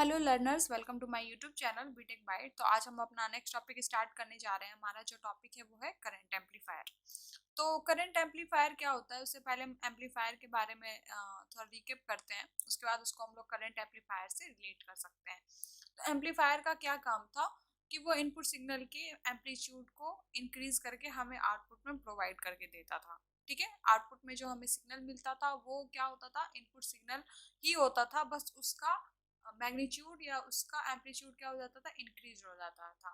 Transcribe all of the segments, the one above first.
Hello learners, welcome to my YouTube channel BTech Byte. तो आज हम अपना नेक्स्ट टॉपिक स्टार्ट करने जा रहे हैं। हमारा जो टॉपिक है वो है करंट एम्पलीफायर। तो करंट एम्पलीफायर क्या होता है, उससे पहले हम एम्पलीफायर के बारे में थोड़ा रिकेप करते हैं। उसके बाद उसको हम लोग करंट एम्पलीफायर से रिलेट कर सकते हैं। तो एम्पलीफायर का क्या काम था कि वो इनपुट सिग्नल के एम्पलीट्यूड को इंक्रीज करके हमें आउटपुट में प्रोवाइड करके देता था। ठीक है, आउटपुट में जो हमें सिग्नल मिलता था वो क्या होता था, इनपुट सिग्नल ही होता था, बस उसका मैग्नीट्यूड या उसका एम्पलीट्यूड क्या हो जाता था, इंक्रीज हो जाता था।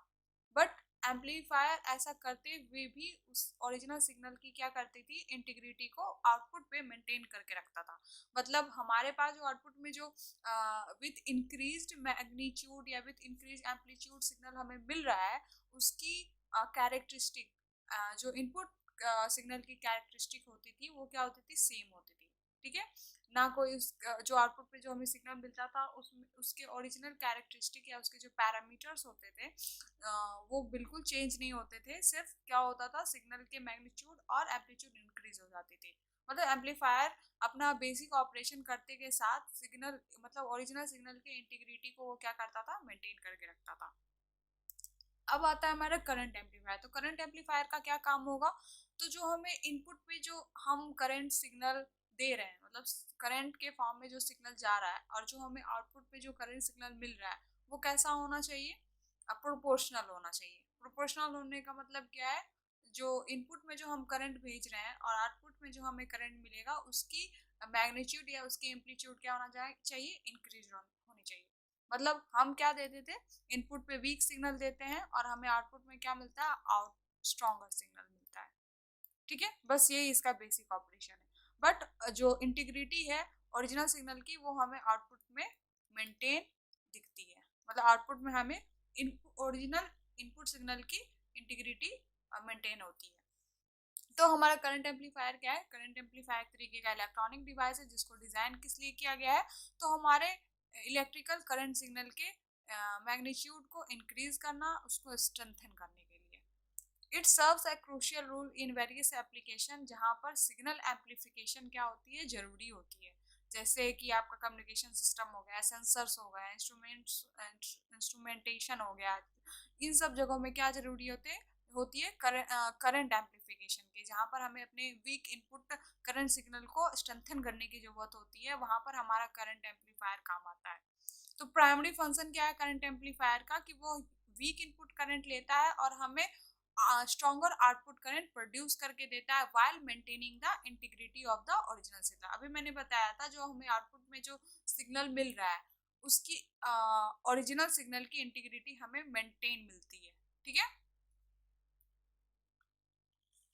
बट एम्पलीफायर ऐसा करते हुए भी उस ओरिजिनल सिग्नल की क्या करती थी, इंटीग्रिटी को आउटपुट पे मेंटेन करके रखता था। मतलब हमारे पास जो आउटपुट में जो विथ इंक्रीज्ड मैग्नीट्यूड या विथ इंक्रीज एम्पलीट्यूड सिग्नल हमें मिल रहा है, उसकी कैरेक्टरिस्टिक जो इनपुट सिग्नल की कैरेक्टरिस्टिक होती थी वो क्या होती थी, सेम होती थी। ठीक है, ना कोई उस जो आउटपुट पे जो हमें सिग्नल मिलता था उसके ओरिजिनल कैरेक्टरिस्टिक या उसके जो पैरामीटर्स होते थे वो बिल्कुल चेंज नहीं होते थे। सिर्फ क्या होता था, सिग्नल के मैग्नीट्यूड और एम्पलीट्यूड इंक्रीज हो जाती थी। मतलब एम्पलीफायर अपना बेसिक ऑपरेशन करते के साथ सिग्नल मतलब ओरिजिनल सिग्नल के इंटीग्रिटी को वो क्या करता था, मेंटेन करके रखता था। अब आता है हमारा करंट एम्पलीफायर। तो करंट एम्पलीफायर का क्या काम होगा, तो जो हमें इनपुट पे जो हम करंट सिग्नल दे रहे हैं, मतलब करंट के फॉर्म में जो सिग्नल जा रहा है और जो हमें आउटपुट पे जो करंट सिग्नल मिल रहा है वो कैसा होना चाहिए, प्रोपोर्शनल होना चाहिए। प्रोपोर्शनल होने का मतलब क्या है, जो इनपुट में जो हम करंट भेज रहे हैं और आउटपुट में जो हमें करंट मिलेगा उसकी मैग्नीट्यूड या उसकी एम्पलीट्यूड क्या होना चाहिए, इंक्रीज होनी चाहिए। मतलब हम क्या देते थे, इनपुट पे वीक सिग्नल देते हैं और हमें आउटपुट में क्या मिलता है, आउट स्ट्रॉन्गर सिग्नल मिलता है। ठीक है, बस यही इसका बेसिक ऑपरेशन है। बट जो इंटीग्रिटी है ओरिजिनल सिग्नल की वो हमें आउटपुट में मेंटेन दिखती है। मतलब आउटपुट में हमें ओरिजिनल इनपुट सिग्नल की इंटीग्रिटी मेंटेन होती है। तो हमारा करंट एम्पलीफायर क्या है, करंट एम्पलीफायर एक तरीके का इलेक्ट्रॉनिक डिवाइस है जिसको डिजाइन किस लिए किया गया है, तो हमारे इलेक्ट्रिकल करंट सिग्नल के मैग्नीट्यूड को इंक्रीज करना, उसको स्ट्रेंथन करने के लिए। It serves a crucial role in various application जहां पर सिग्नल एम्पलीफिकेशन क्या होती है, जरूरी होती है। जैसे कि आपका कम्युनिकेशन सिस्टम हो गया, सेंसर्स हो गए, इंस्ट्रूमेंटेशन हो गया, इन सब जगहों में क्या जरूरी होती है करंट एम्पलीफिकेशन के, जहाँ पर हमें अपने वीक इनपुट करंट सिग्नल को स्ट्रेंथन करने की जरूरत होती है, वहां पर हमारा करंट एम्पलीफायर काम आता है। तो प्राइमरी फंक्शन क्या है करंट एम्पलीफायर का, कि वो वीक इनपुट करंट लेता है और हमें स्ट्रॉन्गर आउटपुट करंट प्रोड्यूस करके देता है while maintaining the integrity of the original signal. अभी मैंने बताया था जो हमें आउटपुट में जो सिग्नल मिल रहा है उसकी ओरिजिनल सिग्नल की इंटीग्रिटी हमें मेंटेन मिलती है। ठीक है,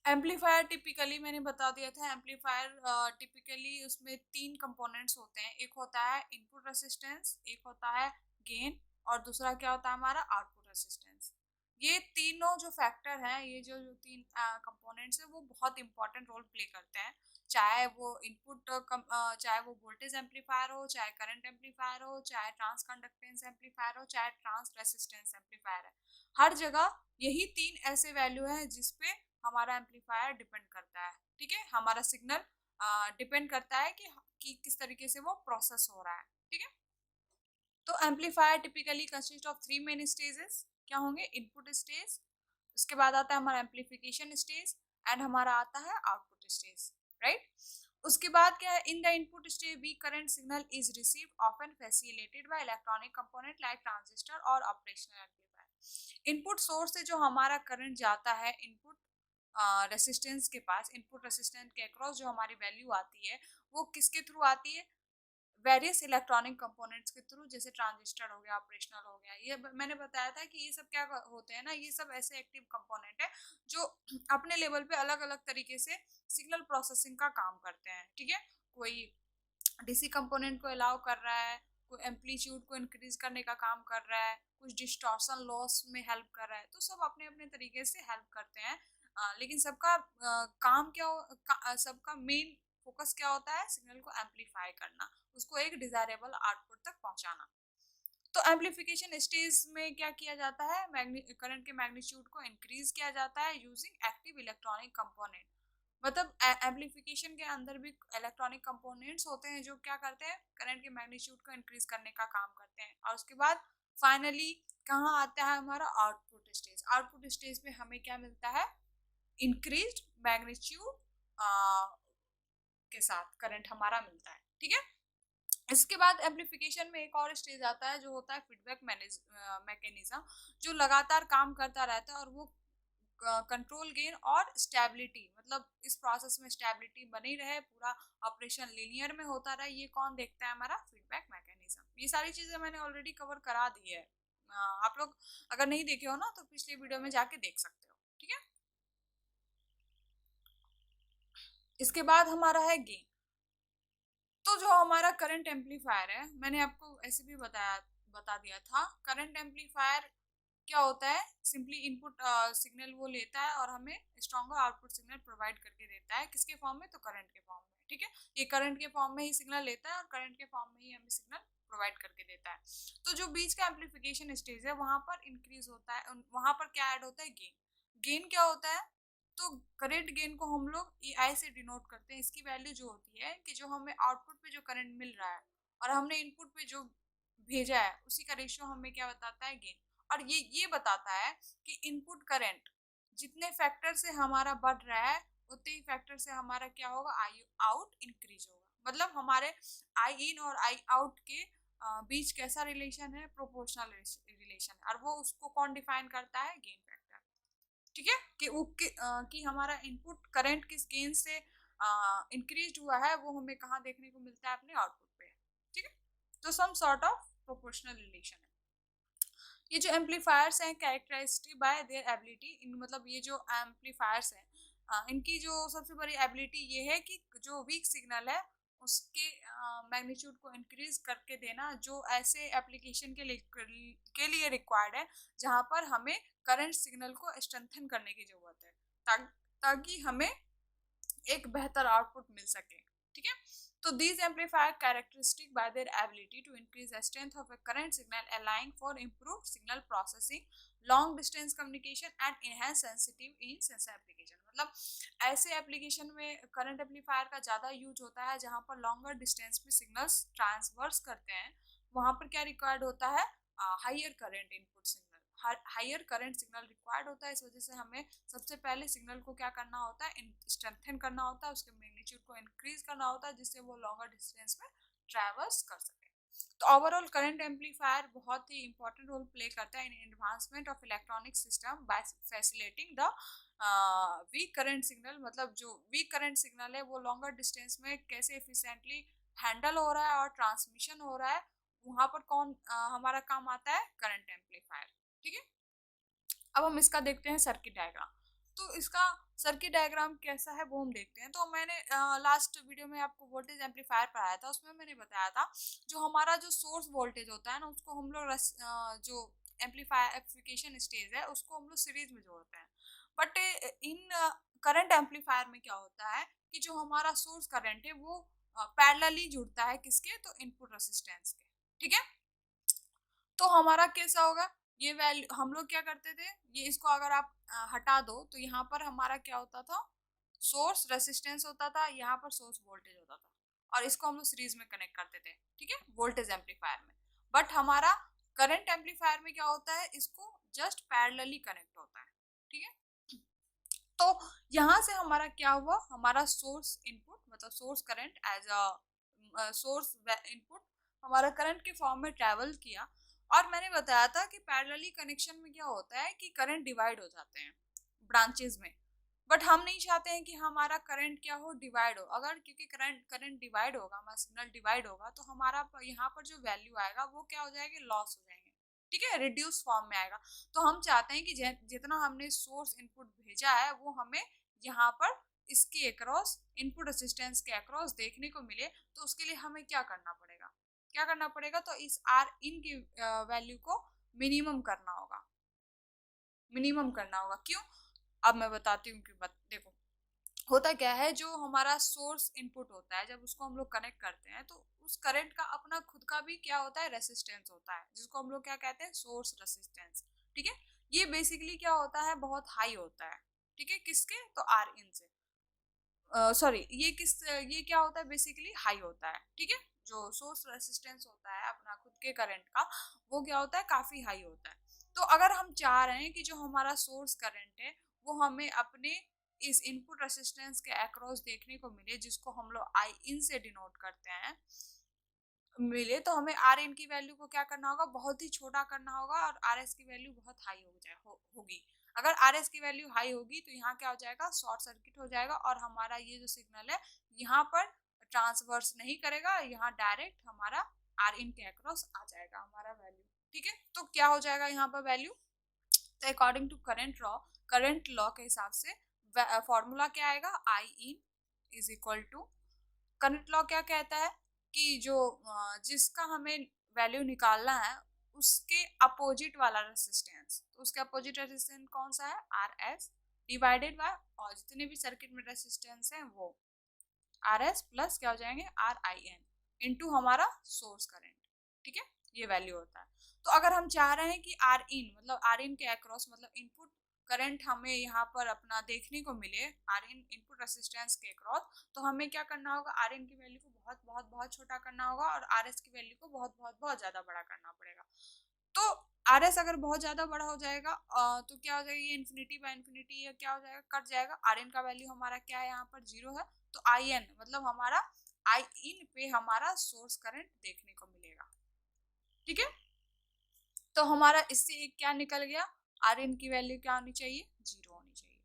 एम्पलीफायर टिपिकली मैंने बता दिया था, एम्पलीफायर टिपिकली उसमें तीन कंपोनेंट्स होते हैं। एक होता है इनपुट रेसिस्टेंस, एक होता है गेन, और दूसरा क्या होता है हमारा आउटपुट रेसिस्टेंस। ये तीनों जो फैक्टर हैं, ये जो तीन कंपोनेंट्स हैं वो बहुत इंपॉर्टेंट रोल प्ले करते हैं। चाहे वो चाहे वो वोल्टेज एम्पलीफायर हो, चाहे करंट एम्पलीफायर हो, चाहे ट्रांस कंडक्टेंस एम्पलीफायर हो, चाहे ट्रांस रेसिस्टेंस एम्पलीफायर है। हर जगह यही तीन ऐसे वैल्यू हैं जिसपे हमारा एम्पलीफायर डिपेंड करता है। ठीक है, हमारा सिग्नल डिपेंड करता है कि किस तरीके से वो प्रोसेस हो रहा है। ठीक है, तो amplifier typically consist of three main stages. क्या होंगे, इनपुट स्टेज, उसके बाद आता है हमारा एम्पलीफिकेशन स्टेज, एंड हमारा आता है आउटपुट स्टेज। राइट, उसके बाद क्या है, in the input stage we current signal is received often facilitated by electronic component like transistor और ऑपरेशनल एम्पलीफायर। इनपुट सोर्स से जो हमारा करंट जाता है इनपुट रेसिस्टेंस के पास, इनपुट रेसिस्टेंस के अक्रॉस जो हमारी वैल्यू आती है वो किसके थ्रू आती है, वेरियस इलेक्ट्रॉनिक कंपोनेंट्स के थ्रू, जैसे ट्रांजिस्टर हो गया, ऑपरेशनल हो गया। ये मैंने बताया था कि ये सब क्या होते हैं ना, ये सब ऐसे एक्टिव कंपोनेंट है जो अपने लेवल पे अलग अलग तरीके से सिग्नल प्रोसेसिंग का काम करते हैं। ठीक है, कोई डीसी कंपोनेंट को अलाउ कर रहा है, कोई एम्पलीट्यूड को इंक्रीज करने का काम कर रहा है, कुछ डिस्टॉर्शन लॉस में हेल्प कर रहा है। तो सब अपने अपने तरीके से हेल्प करते हैं। लेकिन सबका काम क्या सबका मेन फोकस क्या होता है, सिग्नल को एम्पलीफाई करना, उसको एक डिजायरेबल आउटपुट तक पहुंचाना। तो एम्पलीफिकेशन स्टेज में क्या किया जाता है, करंट के मैग्नीट्यूड को इंक्रीज किया जाता है यूजिंग एक्टिव इलेक्ट्रॉनिक कंपोनेंट। मतलब एम्पलीफिकेशन के अंदर भी इलेक्ट्रॉनिक कंपोनेंट्स होते हैं जो क्या करते हैं, करंट के मैग्नीट्यूड को इंक्रीज करने का काम करते हैं। और उसके बाद फाइनली कहाँ आता है हमारा आउटपुट स्टेज। आउटपुट स्टेज पे हमें क्या मिलता है, इंक्रीज्ड मैग्नीट्यूड के साथ करंट हमारा मिलता है। ठीक है, इसके बाद एम्पलीफिकेशन में एक और स्टेज आता है जो होता है फीडबैक मैकेनिज्म, जो लगातार काम करता रहता है और वो कंट्रोल गेन और स्टेबिलिटी, मतलब इस प्रोसेस में स्टेबिलिटी बनी रहे, पूरा ऑपरेशन लीनियर में होता रहे, ये कौन देखता है, हमारा फीडबैक मैकेनिज्म। ये सारी चीजें मैंने ऑलरेडी कवर करा दी है, आप लोग अगर नहीं देखे हो ना तो पिछले वीडियो में जाके देख सकते हो। ठीक है, इसके बाद हमारा है गेन। तो जो हमारा करंट एम्पलीफायर है, मैंने आपको ऐसे भी बता दिया था, करंट एम्पलीफायर क्या होता है, सिंपली इनपुट सिग्नल वो लेता है और हमें स्ट्रॉन्गर आउटपुट सिग्नल प्रोवाइड करके देता है, किसके फॉर्म में, तो करंट के फॉर्म में। ठीक है, ये करंट के फॉर्म में ही सिग्नल लेता है और करंट के फॉर्म में ही हमें सिग्नल प्रोवाइड करके देता है। तो जो बीच का एम्पलीफिकेशन स्टेज है वहां पर इंक्रीज होता है, वहां पर क्या ऐड होता है, गेन। गेन क्या होता है, तो करंट गेन को हम लोग ई आई से डिनोट करते हैं। इसकी वैल्यू जो होती है कि जो हमें आउटपुट पे जो करंट मिल रहा है और हमने इनपुट पे जो भेजा है उसी का रेशियो हमें क्या बताता है, गेन। और ये बताता है कि इनपुट करंट जितने फैक्टर से हमारा बढ़ रहा है उतने ही फैक्टर से हमारा क्या होगा, आई आउट इंक्रीज होगा। मतलब हमारे आई इन और आई आउट के बीच कैसा रिलेशन है, प्रोपोर्शनल रिलेशन है, और वो उसको कौन डिफाइन करता है, गेन फैक्टर। ठीक है, कि कि हमारा इनपुट करंट किस गेन से इंक्रीज हुआ है वो हमें कहाँ देखने को मिलता है, अपने आउटपुट पे। ठीक है, तो some sort of proportional relation है। ये जो एम्पलीफायर्स हैं characteristic by their ability, in मतलब ये जो एम्पलीफायर्स हैं इनकी जो सबसे बड़ी एबिलिटी ये है कि जो वीक सिग्नल है उसके मैग्नीट्यूड को इंक्रीज करके देना, जो ऐसे एप्लीकेशन के लिए रिक्वायर्ड है जहां पर हमें करंट सिग्नल को स्ट्रेंथन करने की जरूरत है, ताकि हमें एक बेहतर आउटपुट मिल सके। ठीक है, तो these amplifier characteristic by their ability to increase the strength of a current signal, allowing for improved signal processing, long distance communication and enhanced sensitive in sensor application। मतलब ऐसे एप्लीकेशन में करंट एम्पलीफायर का ज़्यादा use होता है जहाँ पर longer distance में सिग्नल्स ट्रांसवर्स करते हैं। वहाँ पर क्या रिक्वायर्ड होता है, higher current input signal, higher current signal required होता है। इस वजह से हमें सबसे पहले सिग्नल को क्या करना होता है, स्ट्रेंथन करना होता है, उसके मैग्नीट्यूड को इंक्रीज करना होता है जिससे वो लॉन्गर डिस्टेंस में ट्रैवर्स कर सके। तो ओवरऑल करंट एम्पलीफायर बहुत ही इंपॉर्टेंट रोल प्ले करता है in advancement of electronic system by facilitating the weak current signal. मतलब जो वीक करंट सिग्नल है वो लॉन्गर डिस्टेंस में कैसे एफिशिएंटली हैंडल हो रहा है और ट्रांसमिशन हो रहा है, वहां पर कौन हमारा काम आता है, करंट एम्पलीफायर। ठीक है, अब हम इसका देखते हैं सर्किट डायग्राम। तो इसका सर्किट डायग्राम कैसा है वो हम देखते हैं। तो मैंने लास्ट वीडियो में आपको वोल्टेज एम्पलीफायर पढ़ाया था, उसमें मैंने बताया था जो हमारा जो सोर्स वोल्टेज होता है ना उसको हम लोग जो एम्पलीफायर स्टेज है उसको हम लोग सीरीज में जोड़ते हैं। बट इन करंट एम्पलीफायर में क्या होता है कि जो हमारा सोर्स करंट है वो पैरेलली जुड़ता है किसके, तो इनपुट रेसिस्टेंस के। ठीक है, तो हमारा कैसा होगा, ये वैल्यू हम लोग क्या करते थे, ये इसको अगर आप हटा दो तो यहाँ पर हमारा क्या होता था, सोर्स रेसिस्टेंस होता था, यहाँ पर सोर्स वोल्टेज होता था, और इसको हम लोग सीरीज में कनेक्ट करते थे। ठीक है, वोल्टेज एम्पलीफायर में। बट हमारा करंट एम्पलीफायर में क्या होता है, इसको जस्ट पैरेलली कनेक्ट होता है। ठीक है, तो यहाँ से हमारा क्या हुआ, हमारा सोर्स इनपुट मतलब source current as a source input हमारा करंट के फॉर्म में ट्रेवल किया। और मैंने बताया था कि पैरेलली कनेक्शन में क्या होता है कि करंट डिवाइड हो जाते हैं ब्रांचेस में। बट हम नहीं चाहते हैं कि हमारा करंट क्या हो, डिवाइड हो। अगर क्योंकि करंट करंट डिवाइड होगा, हमारा सिग्नल डिवाइड होगा तो हमारा यहाँ पर जो वैल्यू आएगा वो क्या हो जाएगी, लॉस हो जाएंगे। ठीक है, रिड्यूस फॉर्म में आएगा। तो हम चाहते हैं कि जितना हमने सोर्स इनपुट भेजा है वो हमें यहाँ पर इसके अक्रॉस इनपुट रेसिस्टेंस के अक्रॉस देखने को मिले। तो उसके लिए हमें क्या करना पड़ेगा, क्या करना पड़ेगा, तो इस आर इन की वैल्यू को मिनिमम करना होगा, मिनिमम करना होगा। क्यों, अब मैं बताती हूँ कि देखो होता क्या है, जो हमारा सोर्स इनपुट होता है जब उसको हम लोग कनेक्ट करते हैं तो उस करंट का अपना खुद का भी क्या होता है, रेसिस्टेंस होता है, जिसको हम लोग क्या कहते हैं, सोर्स रेसिस्टेंस। ठीक है, ये बेसिकली क्या होता है, बहुत हाई होता है। ठीक है, किसके, तो आर इन से। सॉरी, ये क्या होता है, बेसिकली हाई होता है, ठीक है। जो सोर्स रेसिस्टेंस होता है अपना खुद के करंट का, वो क्या होता है, काफी हाई होता है। तो अगर हम चाह रहे हैं कि जो हमारा सोर्स करंट है वो हमें अपने इस इनपुट रेसिस्टेंस के अक्रॉस देखने को मिले, जिसको हम लोग आई इन से डिनोट करते हैं, मिले, तो हमें आर इन की वैल्यू को क्या करना होगा, बहुत ही छोटा करना होगा, और आर एस की वैल्यू बहुत हाई होगी। अगर आर एस की वैल्यू हाई होगी तो यहाँ क्या हो जाएगा, शॉर्ट सर्किट हो जाएगा, और हमारा ये जो सिग्नल है यहाँ पर ट्रांसवर्स नहीं करेगा, यहाँ डायरेक्ट हमारा आर इन के अक्रॉस आ जाएगा हमारा वैल्यू, ठीक है। तो क्या हो जाएगा यहाँ पर वैल्यू, तो अकॉर्डिंग टू करंट लॉ के हिसाब से फॉर्मूला क्या आएगा, I in is equal to, current law क्या कहता है कि जो जिसका हमें वैल्यू निकालना है उसके अपोजिट वाला रेसिस्टेंस, तो उसके अपोजिट रेसिस्टेंस कौन सा है, आर एस डिवाइडेड बाय, और जितने भी सर्किट में रेसिस्टेंस है वो आर एस प्लस क्या हो जाएंगे, आर आई एन इंटू हमारा सोर्स करंट, ठीक है, ये वैल्यू होता है। तो अगर हम चाह रहे हैं कि आर इन मतलब आर इन के अक्रॉस मतलब इनपुट करंट हमें यहाँ पर अपना देखने को मिले, आर इन इनपुट रेसिस्टेंस के अक्रॉस, तो हमें क्या करना होगा, आर इन की वैल्यू को बहुत बहुत बहुत छोटा करना होगा, और आर एस की वैल्यू को बहुत बहुत बहुत ज्यादा बड़ा करना पड़ेगा। तो आर एस अगर बहुत ज्यादा बड़ा हो जाएगा तो क्या हो जाएगा, ये इन्फिनिटी बाय इन्फिनिटी ये क्या हो जाएगा, कट जाएगा। आर एन का वैल्यू हमारा क्या है, यहाँ पर 0 है, तो आई एन मतलब हमारा आई इन पे हमारा सोर्स करंट देखने को मिलेगा, ठीक है। तो हमारा इससे एक क्या निकल गया, आर इन की वैल्यू क्या होनी चाहिए, 0 होनी चाहिए।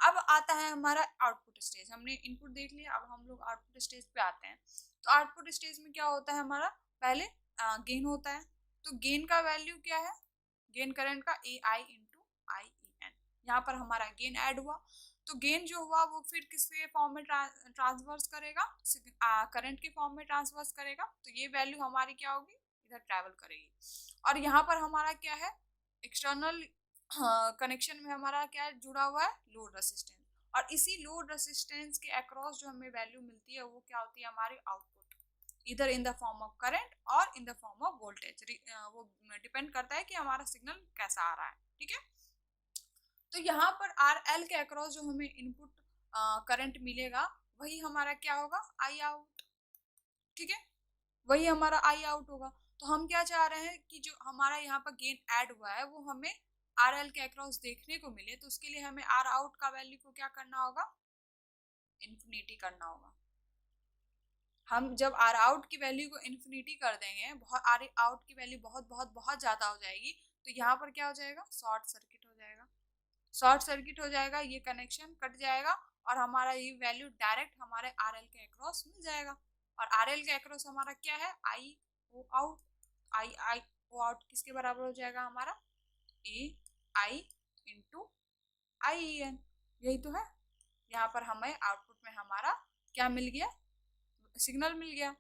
अब आता है हमारा आउटपुट स्टेज, हमने इनपुट देख लिया, अब हम लोग आउटपुट स्टेज पे आते हैं। तो आउटपुट स्टेज में क्या होता है हमारा, पहले गेन होता है, तो गेन का वैल्यू क्या है, गेन करंट का ए आई इंटू आई ई एन, यहाँ पर हमारा गेन ऐड हुआ, तो गेन जो हुआ वो फिर किसके फॉर्म में ट्रांसवर्स करेगा, करंट के फॉर्म में ट्रांसवर्स करेगा, तो ये वैल्यू हमारी क्या होगी, इधर ट्रेवल करेगी। और यहाँ पर हमारा क्या है, एक्सटर्नल कनेक्शन में हमारा क्या जुड़ा हुआ है, लोड रेसिस्टेंस, और इसी लोड रेसिस्टेंस के अक्रॉस जो हमें वैल्यू मिलती है वो क्या होती है, हमारी आउटपुट, इधर in the form of current और in the form of voltage, वो डिपेंड करता है कि हमारा सिग्नल कैसा आ रहा है, ठीक है। तो यहाँ पर आर एल के अक्रॉस जो हमें इनपुट करंट मिलेगा वही हमारा क्या होगा, आई आउट, ठीक है, वही हमारा आई आउट होगा। तो हम क्या चाह रहे हैं कि जो हमारा यहाँ पर गेन ऐड हुआ है वो हमें आर एल के अक्रॉस देखने को मिले, तो उसके लिए हमें आर आउट का वैल्यू को क्या करना होगा, इन्फिनिटी करना होगा। हम जब आर आउट की वैल्यू को इन्फिनिटी कर देंगे, बहुत आर आउट की वैल्यू बहुत बहुत बहुत ज्यादा हो जाएगी, तो यहाँ पर क्या हो जाएगा, शॉर्ट सर्किट हो जाएगा, शॉर्ट सर्किट हो जाएगा, ये कनेक्शन कट जाएगा, और हमारा ये वैल्यू डायरेक्ट हमारे आर एल के अक्रॉस मिल जाएगा। और आर एल के अक्रॉस हमारा क्या है, I O out, I I O out किसके बराबर हो जाएगा हमारा, ए आई इंटू आई एन, यही तो है। यहाँ पर हमें आउटपुट में हमारा क्या मिल गया, सिग्नल मिल गया।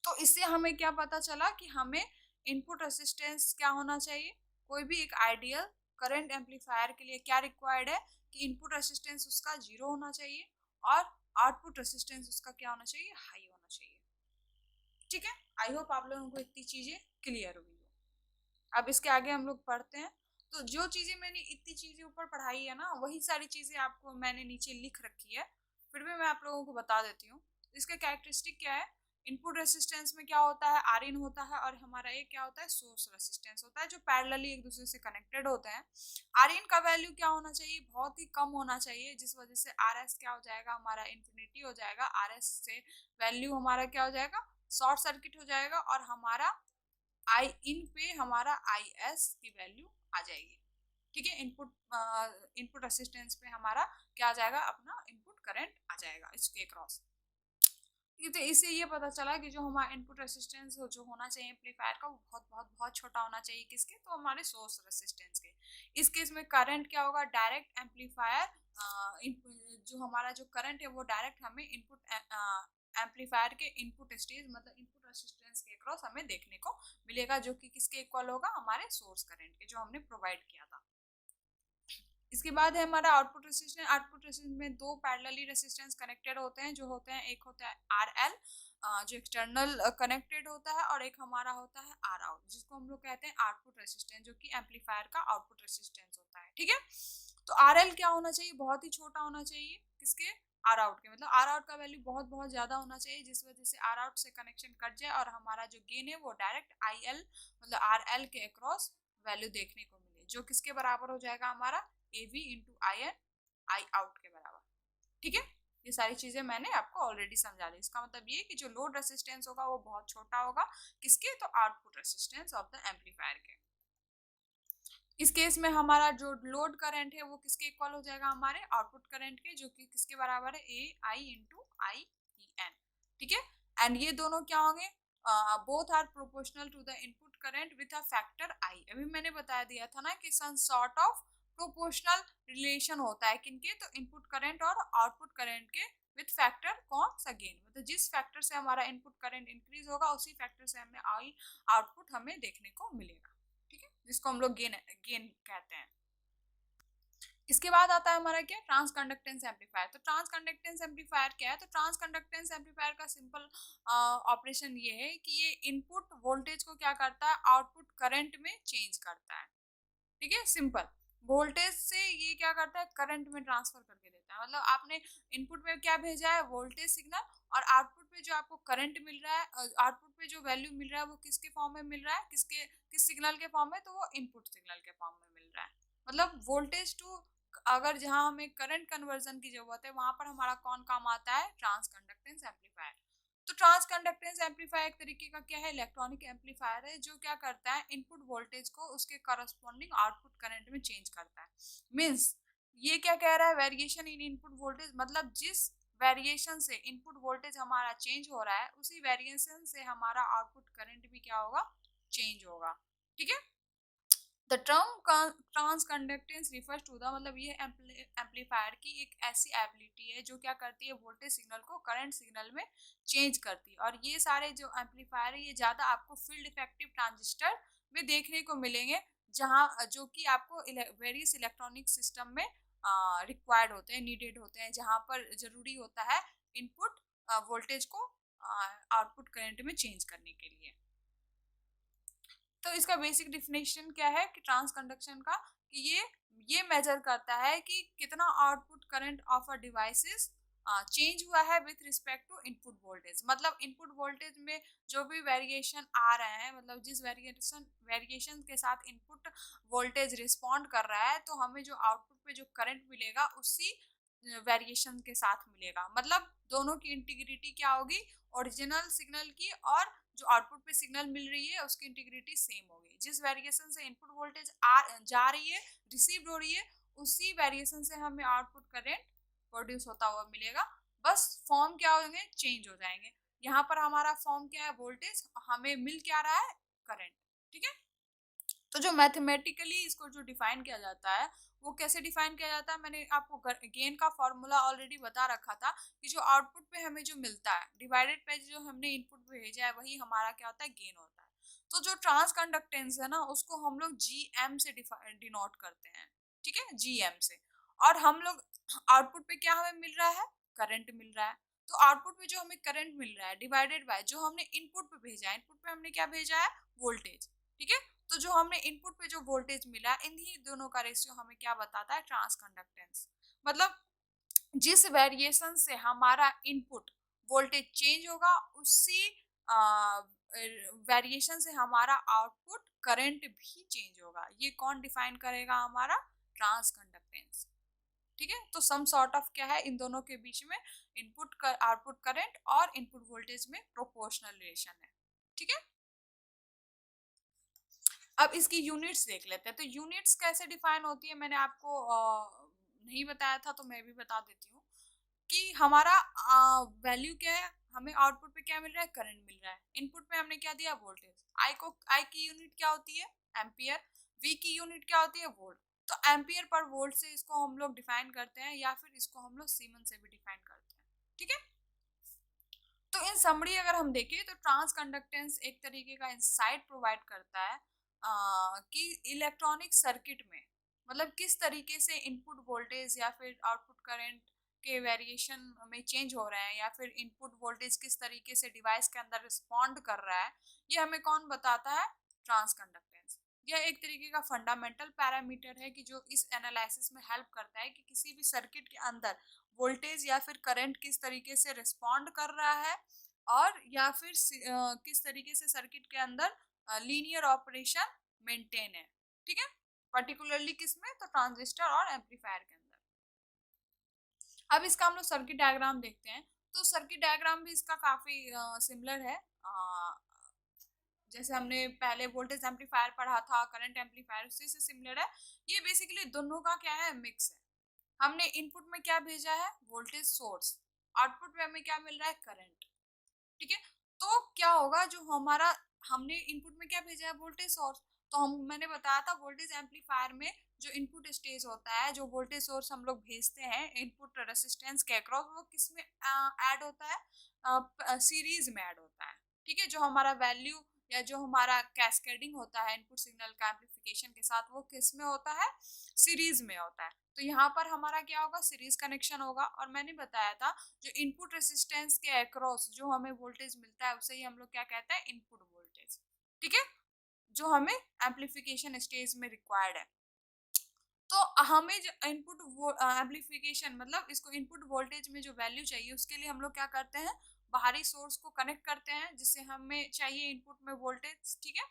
तो इससे हमें क्या पता चला कि हमें इनपुट रेसिस्टेंस क्या होना चाहिए, कोई भी एक आइडियल करंट एम्पलीफायर के लिए क्या रिक्वायर्ड है कि इनपुट रेसिस्टेंस उसका 0 होना चाहिए और आउटपुट रेसिस्टेंस उसका क्या होना चाहिए, हाई होना चाहिए, ठीक है। आई होप आप लोगों को इतनी चीजें क्लियर हुई हो। अब इसके आगे हम लोग पढ़ते हैं। तो जो चीजें मैंने इतनी चीजें ऊपर पढ़ाई है ना, वही सारी चीजें आपको मैंने नीचे लिख रखी है, फिर भी मैं आप लोगों को बता देती हूँ। इसका कैरेक्टरिस्टिक क्या है, इनपुट रेसिस्टेंस में क्या होता है, आर इन होता है, और हमारा ये क्या होता है, सोर्स रेसिस्टेंस होता है, जो पैरेलली एक दूसरे से कनेक्टेड होते हैं। आर इन का वैल्यू क्या होना चाहिए, बहुत ही कम होना चाहिए, जिस वजह से आर एस क्या हो जाएगा, हमारा इन्फिनिटी हो जाएगा, आर एस से वैल्यू हमारा क्या हो जाएगा, शॉर्ट सर्किट हो जाएगा, और हमारा आई इन पे हमारा आई एस की वैल्यू आ जाएगी, ठीक है। इनपुट रेसिस्टेंस पे हमारा क्या आ जाएगा, अपना इनपुट करंट आ जाएगा इसके क्रॉस। तो इससे ये पता चला कि जो हमारा इनपुट रेसिस्टेंस जो होना चाहिए एम्पलीफायर का, वो बहुत बहुत बहुत छोटा होना चाहिए, किसके, तो हमारे सोर्स रेसिस्टेंस के। इस केस में करंट क्या होगा, डायरेक्ट एम्पलीफायर जो हमारा जो करंट है वो डायरेक्ट हमें इनपुट एम्पलीफायर के इनपुट स्टेज मतलब इनपुट रेसिस्टेंस के अक्रॉस हमें देखने को मिलेगा, जो कि किसके इक्वल होगा, हमारे सोर्स करंट के, जो हमने प्रोवाइड किया था। इसके बाद है हमारा आउटपुट रेसिस्टेंस। आउटपुट रेसिस्टेंस में दो पैरेलली रेसिस्टेंस कनेक्टेड होते हैं, जो होते हैं, एक होता है आर एल जो एक्सटर्नल कनेक्टेड होता है, और एक हमारा होता है आर आउट, जिसको हम लोग कहते हैं आउटपुट रेसिस्टेंस, जो कि एम्पलीफायर का आउटपुट रेसिस्टेंस होता है, ठीक है। तो आर एल क्या होना चाहिए, बहुत ही छोटा होना चाहिए, किसके, आर आउट के, मतलब आर आउट का वैल्यू बहुत बहुत ज्यादा होना चाहिए, जिस वजह से आर आउट से कनेक्शन कट जाए और हमारा जो गेन है वो डायरेक्ट आई एल मतलब आर एल के अक्रॉस वैल्यू देखने को मिले, जो किसके बराबर हो जाएगा हमारा A V into I N I out के बराबर। ठीक है, ये सारी चीजें मैंने आपको ऑलरेडी समझा दी। इसका मतलब ये कि जो लोड रेसिस्टेंस होगा वो बहुत छोटा होगा, किसके, तो output resistance of the amplifier के। इस केस में हमारा जो लोड करंट है वो किसके इक्वल हो जाएगा, हमारे आउटपुट करंट के, जो कि किसके बराबर है, ए आई इंटू आई ई एन। ठीक है, एंड ये दोनों क्या होंगे, both are proportional to the input current with a factor I. अभी मैंने बता दिया था ना कि some sort of proportional relation होता है किनके, तो इनपुट करंट और आउटपुट करंट के विथ फैक्टर कौन सा, गेन, मतलब जिस फैक्टर से हमारा इनपुट करंट इंक्रीज होगा उसी फैक्टर से हमें आई आउटपुट हमें देखने को मिलेगा। ठीक है, जिसको हम लोग गेन गेन कहते हैं। इसके बाद आता है हमारा क्या, ट्रांस कंडक्टेंस एम्पलीफायर। तो ट्रांस कंडक्टेंस एम्पलीफायर क्या है, तो ट्रांस कंडक्टेंस एम्पलीफायर का सिंपल ऑपरेशन ये है कि ये इनपुट वोल्टेज को क्या करता है, आउटपुट करंट में चेंज करता है। ठीक है, सिंपल, वोल्टेज से ये क्या करता है, करंट में ट्रांसफर करके देता है। मतलब आपने इनपुट में क्या भेजा है, वोल्टेज सिग्नल, और आउटपुट पे जो आपको करंट मिल रहा है, आउटपुट पे जो वैल्यू मिल रहा है वो किसके फॉर्म में मिल रहा है, किस सिग्नल के फॉर्म में, तो वो इनपुट सिग्नल के फॉर्म में मिल रहा है। मतलब वोल्टेज टू, अगर जहां हमें करंट कन्वर्जन की जरूरत है वहां पर हमारा कौन काम आता है, ट्रांस कंडक्टेंस एम्पलीफायर। तो ट्रांस कंडक्टेंस एम्पलीफायर एक तरीके का क्या है, इलेक्ट्रॉनिक एम्पलीफायर है, जो क्या करता है, इनपुट वोल्टेज को उसके करस्पॉन्डिंग आउटपुट करंट में चेंज करता है। मींस ये क्या कह रहा है, वेरिएशन इन इनपुट वोल्टेज, मतलब जिस वेरिएशन से इनपुट वोल्टेज हमारा चेंज हो रहा है उसी वेरिएशन से हमारा आउटपुट करंट भी क्या होगा, चेंज होगा। ठीक है, the term transconductance refers to the, मतलब ये एम्पलीफायर की एक ऐसी एबिलिटी है जो क्या करती है, वोल्टेज सिग्नल को करंट सिग्नल में चेंज करती है। और ये सारे जो एम्पलीफायर है ये ज्यादा आपको फील्ड इफेक्टिव ट्रांजिस्टर में देखने को मिलेंगे, जहाँ जो कि आपको वेरियस इलेक्ट्रॉनिक सिस्टम में रिक्वायर्ड होते हैं, नीडेड होते हैं, जहाँ पर जरूरी होता है इनपुट वोल्टेज को आउटपुट करंट में चेंज करने के लिए। तो इसका बेसिक डिफिनेशन क्या है कि ट्रांस कंडक्शन का, कि ये मेजर करता है कि कितना output current of a devices change हुआ है with respect to input voltage. मतलब इनपुट वोल्टेज में जो भी वेरिएशन आ रहे हैं, मतलब जिस वेरिएशन के साथ इनपुट वोल्टेज रिस्पॉन्ड कर रहा है, तो हमें जो आउटपुट पे जो करंट मिलेगा उसी वेरिएशन के साथ मिलेगा। मतलब दोनों की इंटीग्रिटी क्या होगी, ओरिजिनल सिग्नल की और जो आउटपुट पे सिग्नल मिल रही है उसकी इंटीग्रिटी सेम होगी। जिस वेरिएशन से इनपुट वोल्टेज जा रही है, रिसीव हो रही है, उसी वेरिएशन से हमें आउटपुट करंट प्रोड्यूस होता हुआ मिलेगा। बस फॉर्म क्या होंगे, चेंज हो जाएंगे। यहाँ पर हमारा फॉर्म क्या है, वोल्टेज, हमें मिल क्या रहा है, करंट। ठीक है, तो जो मैथमेटिकली इसको जो डिफाइन किया जाता है वो कैसे डिफाइन किया जाता है, मैंने आपको गेन का फॉर्मूला ऑलरेडी बता रखा था कि जो आउटपुट पे हमें जो मिलता है डिवाइडेड पे जो हमने इनपुट भेजा है वही हमारा क्या होता है, गेन होता है। तो जो ट्रांस कंडक्टेंस है ना उसको हम लोग जी एम से डिनोट करते हैं। ठीक है, जी एम से। और हम लोग आउटपुट पे क्या हमें मिल रहा है, करंट मिल रहा है। तो आउटपुट पे जो हमें करंट मिल रहा है डिवाइडेड बाय जो हमने इनपुट पे भेजा है, इनपुट पे हमने क्या भेजा है, वोल्टेज। ठीक है, तो जो हमने इनपुट पे जो वोल्टेज मिला इन्हीं दोनों का रेशियो हमें क्या बताता है, ट्रांस कंडक्टेंस। मतलब जिस वेरिएशन से हमारा इनपुट वोल्टेज चेंज होगा उसी वेरिएशन से हमारा आउटपुट करंट भी चेंज होगा। ये कौन डिफाइन करेगा, हमारा ट्रांस कंडक्टेंस। ठीक है, तो सम सॉर्ट ऑफ क्या है इन दोनों के बीच में, इनपुट आउटपुट करंट और इनपुट वोल्टेज में प्रोपोर्शनल रिलेशन है। ठीक है, अब इसकी यूनिट्स देख लेते हैं। तो यूनिट्स कैसे डिफाइन होती है, मैंने आपको नहीं बताया था तो मैं भी बता देती हूँ कि हमारा वैल्यू क्या है, हमें आउटपुट पे क्या मिल रहा है, करंट मिल रहा है, इनपुट पे हमने क्या दिया, वोल्टेज। आई की यूनिट क्या होती है, एम्पियर। वी की यूनिट क्या होती है, वोल्ट। तो एम्पियर पर वोल्ट से इसको हम लोग डिफाइन करते हैं, या फिर इसको हम लोग सीमन से भी डिफाइन करते हैं। ठीक है, तो इन समरी अगर हम देखें तो ट्रांस कंडक्टेंस एक तरीके का इंसाइट प्रोवाइड करता है कि इलेक्ट्रॉनिक सर्किट में मतलब किस तरीके से इनपुट वोल्टेज या फिर आउटपुट करंट के वेरिएशन में चेंज हो रहे हैं, या फिर इनपुट वोल्टेज किस तरीके से डिवाइस के अंदर रिस्पॉन्ड कर रहा है, ये हमें कौन बताता है, ट्रांस कंडक्टेंस। यह एक तरीके का फंडामेंटल पैरामीटर है कि जो इस एनालिसिस में हेल्प करता है कि किसी भी सर्किट के अंदर वोल्टेज या फिर करंट किस तरीके से रिस्पॉन्ड कर रहा है, और या फिर किस तरीके से सर्किट के अंदर लीनियर ऑपरेशन मेंटेन है। ठीक है, पर्टिकुलरली किसमें, तो ट्रांजिस्टर और एम्पलीफायर के अंदर। अब इसका हम लोग सर्किट डायग्राम देखते हैं। तो सर्किट डायग्राम भी इसका काफी सिमिलर है। जैसे हमने पहले वोल्टेज एम्पलीफायर पढ़ा था, करंट एम्पलीफायर उसी से सिमिलर है। ये बेसिकली दोनों का क्या है, मिक्स है। हमने इनपुट में क्या भेजा है, वोल्टेज सोर्स, आउटपुट में हमें क्या मिल रहा है, करंट। ठीक है, तो क्या होगा, जो हमारा हमने इनपुट में क्या भेजा है, वोल्टेज सोर्स। तो हम, मैंने बताया था वोल्टेज एम्पलीफायर में जो इनपुट स्टेज होता है, जो वोल्टेज सोर्स हम लोग भेजते हैं इनपुट रेसिस्टेंस के अक्रॉस, वो किस में ऐड होता है, सीरीज में ऐड होता है। ठीक है, जो हमारा वैल्यू या जो हमारा कैस्केडिंग होता है इनपुट सिग्नल का एम्पलीफिकेशन के साथ, वो किस में होता है, सीरीज में होता है। तो यहाँ पर हमारा क्या होगा, सीरीज कनेक्शन होगा। और मैंने बताया था जो इनपुट रेसिस्टेंस के अक्रॉस जो हमें वोल्टेज मिलता है उसे ही हम लोग क्या कहते हैं, इनपुट वोल्टेज। ठीक है, जो हमें एम्पलीफिकेशन स्टेज में रिक्वायर्ड है। तो हमें जो इनपुट एम्पलीफिकेशन मतलब इसको इनपुट वोल्टेज में जो वैल्यू चाहिए, उसके लिए हम लोग क्या करते हैं, बाहरी सोर्स को कनेक्ट करते हैं जिससे हमें चाहिए इनपुट में वोल्टेज। ठीक है,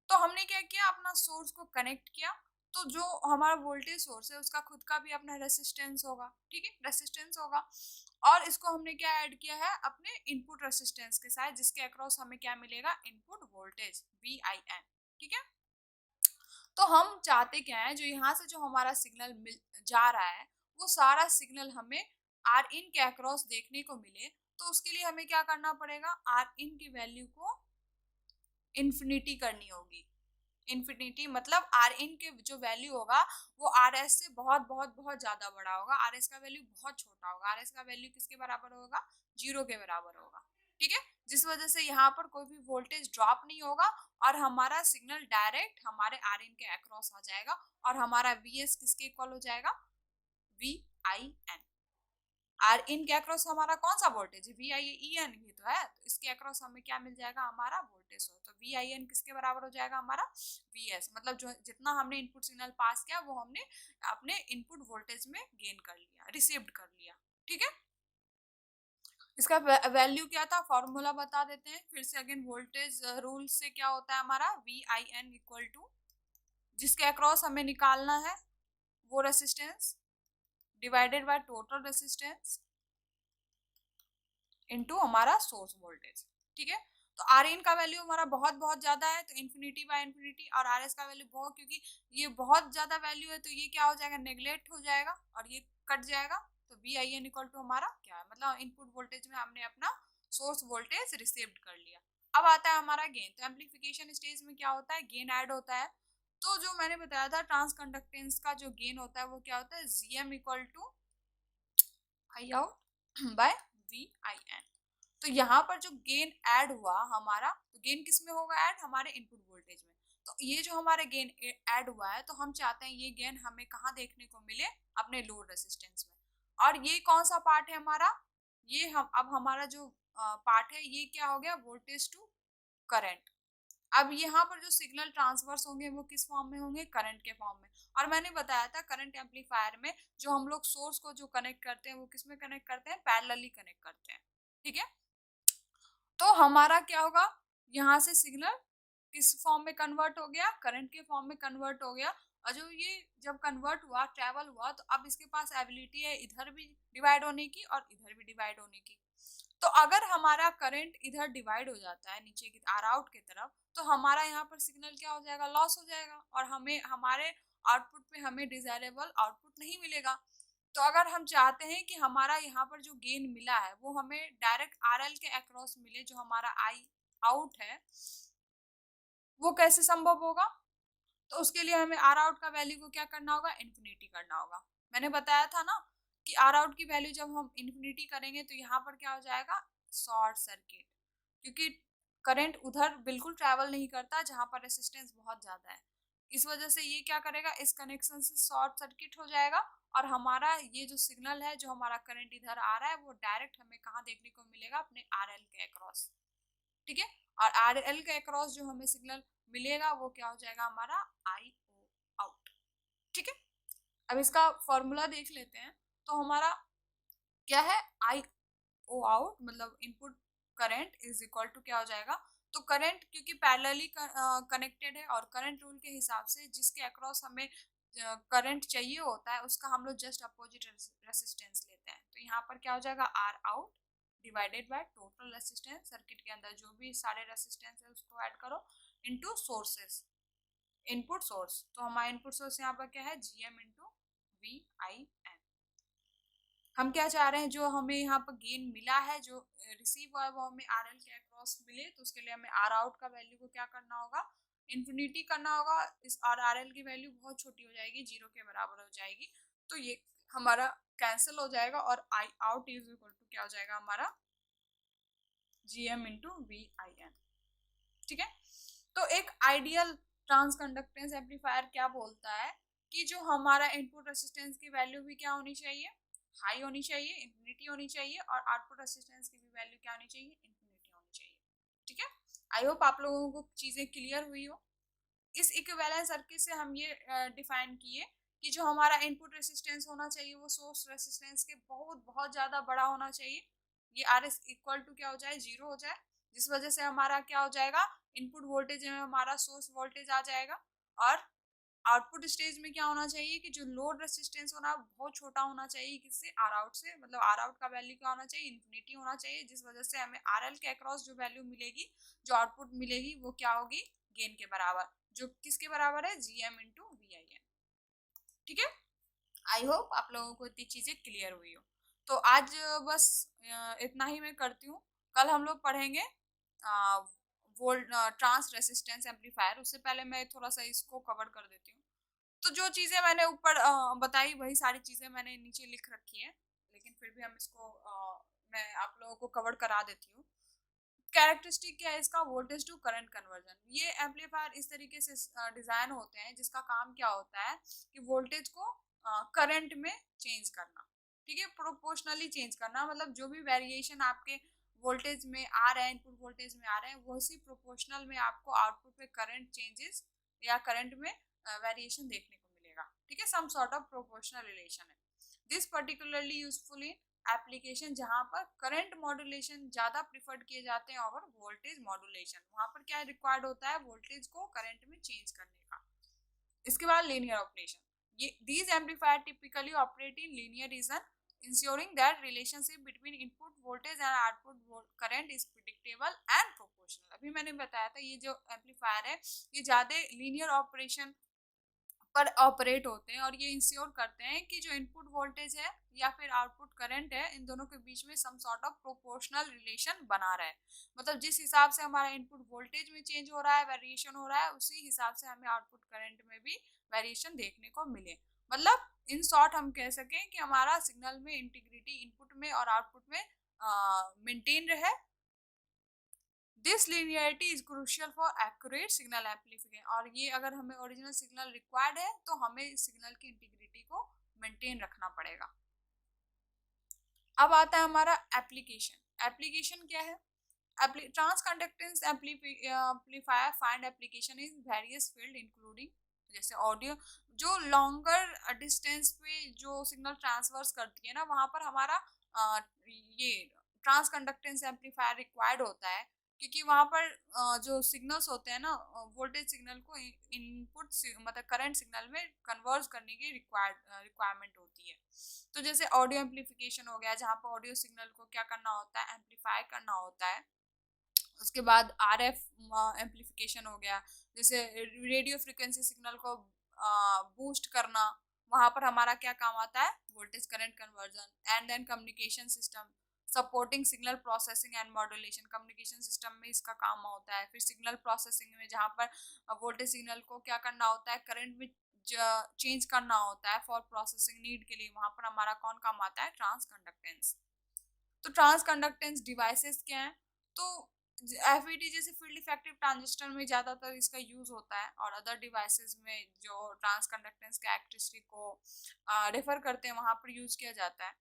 तो हमने क्या किया, अपना सोर्स को कनेक्ट किया। तो जो हमारा वोल्टेज सोर्स है उसका खुद का भी अपना रेसिस्टेंस होगा। ठीक है, रेसिस्टेंस होगा, और इसको हमने क्या ऐड किया है, अपने इनपुट रेसिस्टेंस के साथ, जिसके अक्रॉस हमें क्या मिलेगा, इनपुट वोल्टेज VIN। ठीक है, तो हम चाहते क्या है, जो यहाँ से जो हमारा सिग्नल मिल जा रहा है, वो सारा सिग्नल हमें आर इन के अक्रॉस देखने को मिले। तो उसके लिए हमें क्या करना पड़ेगा, आर इन की वैल्यू को इन्फिनिटी करनी होगी। इन्फिनिटी मतलब आर इन के जो वैल्यू होगा वो आर एस से बहुत बहुत बहुत ज्यादा बड़ा होगा, आर एस का वैल्यू बहुत छोटा होगा। आर एस का वैल्यू किसके बराबर होगा, 0 के बराबर होगा। ठीक है, जिस वजह से यहाँ पर कोई भी वोल्टेज ड्रॉप नहीं होगा, और हमारा सिग्नल डायरेक्ट हमारे आर इन के अक्रॉस आ जाएगा, और हमारा VS किसके इक्वल हो जाएगा, VIN। आर इन के अक्रॉस हमारा कौन सा वोल्टेज है, VIN ही तो है। तो इसके अक्रॉस हमें क्या मिल जाएगा, हमारा वोल्टेज हो। तो VIN किसके बराबर हो जाएगा, हमारा VS। मतलब जो जितना हमने इनपुट सिग्नल पास किया वो हमने अपने इनपुट वोल्टेज में गेन कर लिया, रिसीव्ड कर लिया। ठीक है, इसका वैल्यू क्या था, फॉर्मूला बता देते हैं फिर से अगेन। वोल्टेज रूल से क्या होता है हमारा, VIN इक्वल टू, जिसके अक्रॉस हमें निकालना है वो resistance divided by total resistance into हमारा सोर्स वोल्टेज। ठीक है, तो आर इन का वैल्यू हमारा बहुत बहुत ज्यादा है, तो इन्फिनिटी बाय इन्फिनिटी, और आर एस का वैल्यू बहुत, क्योंकि ये बहुत ज्यादा वैल्यू है तो ये क्या हो जाएगा, नेग्लेक्ट हो जाएगा और ये कट जाएगा। तो VIN इक्वल टू हमारा क्या है, मतलब इनपुट वोल्टेज में हमने अपना सोर्स वोल्टेज रिसीव्ड कर लिया। अब आता है हमारा गेन। तो एम्पलीफिकेशन स्टेज में क्या होता है, गेन ऐड होता है। तो जो मैंने बताया था ट्रांस कंडक्टेंस का जो गेन होता है वो क्या होता है, GM equal to I out by VIN। तो यहाँ पर जो गेन ऐड हुआ हमारा, तो गेन किस में होगा ऐड, हमारे इनपुट वोल्टेज में। तो ये जो हमारे गेन ऐड हुआ है, तो हम चाहते हैं ये गेन हमें कहाँ देखने को मिले, अपने लोड रेसिस्टेंस में। और ये कौन सा पार्ट है हमारा, ये हम अब हमारा जो पार्ट है ये क्या हो गया, वोल्टेज टू करंट। अब यहाँ पर जो सिग्नल ट्रांसफर्स होंगे वो किस फॉर्म में होंगे, करंट के फॉर्म में। और मैंने बताया था करंट एम्पलीफायर में जो हम लोग सोर्स को जो कनेक्ट करते हैं वो किस में कनेक्ट करते हैं, पैरेलली कनेक्ट करते हैं। ठीक है, तो हमारा क्या होगा, यहाँ से सिग्नल किस फॉर्म में कन्वर्ट हो गया, करंट के फॉर्म में कन्वर्ट हो गया। और जो ये जब कन्वर्ट हुआ, ट्रेवल हुआ, तो अब इसके पास एबिलिटी है इधर भी डिवाइड होने की और इधर भी डिवाइड होने की। तो अगर हमारा करंट इधर डिवाइड हो जाता है नीचे की आर आउट की तरफ, तो हमारा यहाँ पर सिग्नल क्या हो जाएगा, लॉस हो जाएगा, और हमें हमारे आउटपुट पे हमें डिजायरेबल आउटपुट नहीं मिलेगा। तो अगर हम चाहते हैं कि हमारा यहाँ पर जो गेन मिला है वो हमें डायरेक्ट RL के अक्रॉस मिले, जो हमारा आई आउट है, वो कैसे संभव होगा। तो उसके लिए हमें आर आउट का वैल्यू को क्या करना होगा, इन्फिनिटी करना होगा। मैंने बताया था ना कि आर आउट की वैल्यू जब हम इन्फिनिटी करेंगे तो यहाँ पर क्या हो जाएगा, शॉर्ट सर्किट, क्योंकि करंट उधर बिल्कुल ट्रैवल नहीं करता जहां पर रेसिस्टेंस बहुत ज्यादा है। इस वजह से ये क्या करेगा, इस कनेक्शन से शॉर्ट सर्किट हो जाएगा, और हमारा ये जो सिग्नल है, जो हमारा करंट इधर आ रहा है, वो डायरेक्ट हमें कहाँ देखने को मिलेगा, अपने RL के अक्रॉस। ठीक है। और आर एल के अक्रॉस जो हमें सिग्नल मिलेगा वो क्या हो जाएगा हमारा आई ओ आउट। ठीक है। अब इसका फॉर्मूला देख लेते हैं। तो हमारा क्या है आई ओ आउट मतलब input current is equal to क्या हो जाएगा। तो करंट क्योंकि पैरेलली कनेक्टेड है और करंट रूल के हिसाब से जिसके अक्रॉस हमें करंट चाहिए होता है उसका हम लोग जस्ट अपोजिट रेसिस्टेंस लेते हैं। तो यहाँ पर क्या हो जाएगा R out divided by total resistance, circuit के अंदर जो भी सारे रेसिस्टेंस है उसको ऐड करो इनटू सोर्सेस, इनपुट सोर्स। तो हमारा इनपुट सोर्स यहाँ पर क्या है GM into V I N. हम क्या चाह रहे हैं जो हमें यहाँ पर गेन मिला है जो रिसीव हुआ है वो हमें आर एल के अक्रॉस मिले। तो उसके लिए हमें आर आउट का वैल्यू को क्या करना होगा इन्फिनिटी करना होगा। इस आर एल की वैल्यू बहुत छोटी हो जाएगी, जीरो के बराबर हो जाएगी। तो ये हमारा कैंसिल हो जाएगा और I out is equal to क्या हो जाएगा हमारा G M into V I N. ठीक है। तो एक आइडियल ट्रांस कंडक्टेंस एम्पलीफायर क्या बोलता है कि जो हमारा इनपुट रेसिस्टेंस की वैल्यू भी क्या होनी चाहिए हाई होनी चाहिए, इंफिनिटी होनी चाहिए, और आउटपुट रेसिस्टेंस की भी वैल्यू क्या होनी चाहिए इंफिनिटी होनी चाहिए। ठीक है। आई होप आप लोगों को चीजें क्लियर हुई हो। इस इक्विवेलेंट सर्किट से हम ये डिफाइन किए कि जो हमारा इनपुट रेसिस्टेंस होना चाहिए वो सोर्स रेसिस्टेंस के बहुत बहुत ज्यादा बड़ा होना चाहिए। ये आर एस इक्वल टू क्या हो जाए जीरो हो जाए, जिस वजह से हमारा क्या हो जाएगा इनपुट वोल्टेज में हमारा सोर्स वोल्टेज आ जाएगा। और आउटपुट स्टेज में क्या होना चाहिए कि जो लोड रेसिस्टेंस होना बहुत छोटा होना चाहिए किससे आर आउट से, मतलब आर आउट का वैल्यू क्या होना चाहिए इन्फिनिटी होना चाहिए, जिस वजह से हमें आर एल के अक्रॉस जो वैल्यू मिलेगी जो आउटपुट मिलेगी वो क्या होगी गेन के बराबर, जो किसके बराबर है G M into V I N. ठीक है। आई होप आप लोगों को इतनी चीजें क्लियर हुई हो। तो आज बस इतना ही मैं करती हूँ। कल हम लोग पढ़ेंगे वोल्ट ट्रांस रेसिस्टेंस एम्पलीफायर। उससे पहले मैं थोड़ा सा इसको कवर कर देती हूँ। तो जो चीजें मैंने ऊपर बताई वही सारी चीजें मैंने नीचे लिख रखी है, लेकिन फिर भी हम इसको मैं आप लोगों को कवर करा देती हूँ। कैरेक्टरिस्टिक क्या है इसका वोल्टेज टू करंट कन्वर्जन। ये एम्पलीफायर इस तरीके से डिजाइन होते हैं जिसका काम क्या होता है कि वोल्टेज को करंट में चेंज करना। ठीक है। प्रोपोर्शनली चेंज करना मतलब जो भी वेरिएशन आपके वोल्टेज में आ रहे हैं इनपुट वोल्टेज में आ रहे हैं वैसी प्रोपोर्शनल में आपको आउटपुट पे करंट चेंजेस या करंट में वेरिएशन देखने को मिलेगा। ठीक है। Some sort of proportional relation है this particularly useful in application जहां पर करंट मॉड्यूलेशन ज्यादा प्रिफर्ड किए जाते हैं और वोल्टेज मॉड्यूलेशन वहां पर क्या रिक्वायर्ड होता है वोल्टेज को करंट में चेंज करने का। इसके बाद लीनियर ऑपरेशन। ये these amplifier typically operate in linear region ensuring that relationship between input voltage and output current is predictable and proportional। अभी मैंने बताया था ये जो एम्पलीफायर है ये ज्यादा लीनियर ऑपरेशन पर ऑपरेट होते हैं और ये इंश्योर करते हैं कि जो इनपुट वोल्टेज है या फिर आउटपुट करंट है इन दोनों के बीच में some sort of proportional relation बना रहे। मतलब जिस हिसाब से हमारा इनपुट वोल्टेज में चेंज हो रहा है वेरिएशन हो रहा है उसी हिसाब से हमें आउटपुट करंट में भी वेरिएशन देखने को मिले। मतलब इन शॉर्ट हम कह सकें कि हमारा सिग्नल में इंटीग्रिटी इनपुट में और आउटपुट में मेंटेन रहे। This linearity is crucial for accurate signal amplification। और ये अगर हमें ओरिजिनल सिग्नल रिक्वायर्ड है तो हमें सिग्नल की इंटीग्रिटी को मेंटेन रखना पड़ेगा। अब आता है हमारा एप्लीकेशन। एप्लीकेशन क्या है transconductance amplifier find application in various field including जैसे ऑडियो जो लॉन्गर डिस्टेंस पे जो सिग्नल ट्रांसवर्स करती है ना वहां पर हमारा ये ट्रांस कंडक्टेंस एम्पलीफायर रिक्वायर्ड होता है क्योंकि वहां पर जो सिग्नल्स होते हैं ना वोल्टेज सिग्नल को इनपुट मतलब करंट सिग्नल में कन्वर्ट करने की रिक्वायरमेंट होती है। तो जैसे ऑडियो एम्पलीफिकेशन हो गया जहाँ पर ऑडियो सिग्नल को क्या करना होता है एम्पलीफाई करना होता है। उसके बाद आर एफ एम्पलीफिकेशन हो गया जैसे रेडियो फ्रिक्वेंसी सिग्नल को बूस्ट करना, वहां पर हमारा क्या काम आता है voltage current conversion. And then communication system supporting signal processing and modulation, communication system में इसका काम होता है। फिर सिग्नल प्रोसेसिंग में जहाँ पर वोल्टेज सिग्नल को क्या करना होता है करंट में चेंज करना होता है फॉर प्रोसेसिंग नीड के लिए, वहां पर हमारा कौन काम आता है ट्रांस कंडक्टेंस। तो ट्रांस कंडक्टेंस डिवाइसेस क्या है तो एफईटी जैसे फील्ड इफेक्टिव ट्रांजिस्टर में ज़्यादातर इसका यूज होता है और अदर डिवाइसेस में जो ट्रांस कंडक्टेंस कैरेक्टरिस्टिक को रेफर करते हैं वहां पर यूज किया जाता है।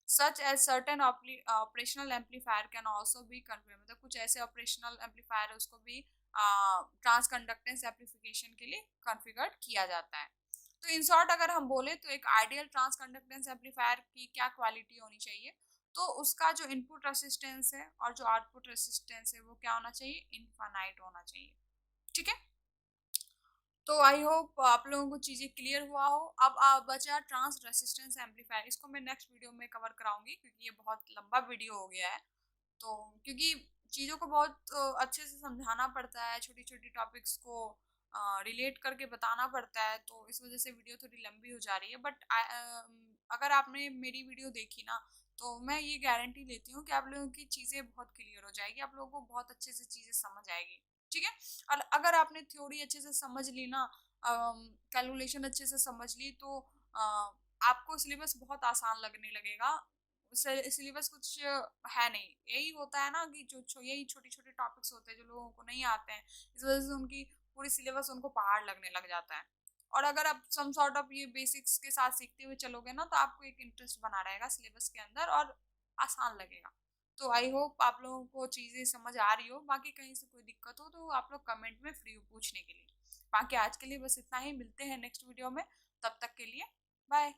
Such as certain operational amplifier can also be configure, मतलब कुछ ऐसे ऑपरेशनल एम्पलीफायर उसको भी ट्रांस कंडक्टेंस एम्पलीफिकेशन के लिए कॉन्फ़िगर किया जाता है। तो इन शॉर्ट अगर हम बोले तो एक आइडियल ट्रांस कंडक्टेंस एम्पलीफायर की क्या क्वालिटी होनी चाहिए, तो उसका जो इनपुट रेसिस्टेंस है और जो आउटपुट रेसिस्टेंस है वो क्या होना चाहिए, इनफाइनाइट होना चाहिए। ठीक है, तो आई होप आप लोगों को चीजें क्लियर हुआ हो। अब बचा ट्रांस रेसिस्टेंस एम्पलीफायर, इसको मैं नेक्स्ट वीडियो में कवर कराऊंगी क्योंकि ये बहुत लंबा वीडियो हो गया है। तो क्योंकि चीज़ों को बहुत अच्छे से समझाना पड़ता है, छोटी छोटी टॉपिक्स को रिलेट करके बताना पड़ता है, तो इस वजह से वीडियो थोड़ी लंबी हो जा रही है। बट अगर आपने मेरी वीडियो देखी ना, तो मैं ये गारंटी लेती हूँ कि आप लोगों की चीज़ें बहुत क्लियर हो जाएगी, आप लोगों को बहुत अच्छे से चीज़ें समझ आएगी। ठीक है, और अगर आपने थ्योरी अच्छे से समझ ली ना, कैलकुलेशन अच्छे से समझ ली, तो आपको सिलेबस बहुत आसान लगने लगेगा। सिलेबस कुछ है नहीं, यही होता है ना कि यही छोटे छोटे टॉपिक्स होते हैं जो लोगों को नहीं आते हैं, इस वजह से उनकी पूरी सिलेबस उनको पहाड़ लगने लग जाता है। और अगर आप सम सॉर्ट ऑफ ये बेसिक्स के साथ सीखते हुए चलोगे ना, तो आपको एक इंटरेस्ट बना रहेगा सिलेबस के अंदर और आसान लगेगा। तो आई होप आप लोगों को चीज़ें समझ आ रही हो। बाकी कहीं से कोई दिक्कत हो तो आप लोग कमेंट में फ्री हो पूछने के लिए। बाकी आज के लिए बस इतना ही, मिलते हैं नेक्स्ट वीडियो में, तब तक के लिए बाय।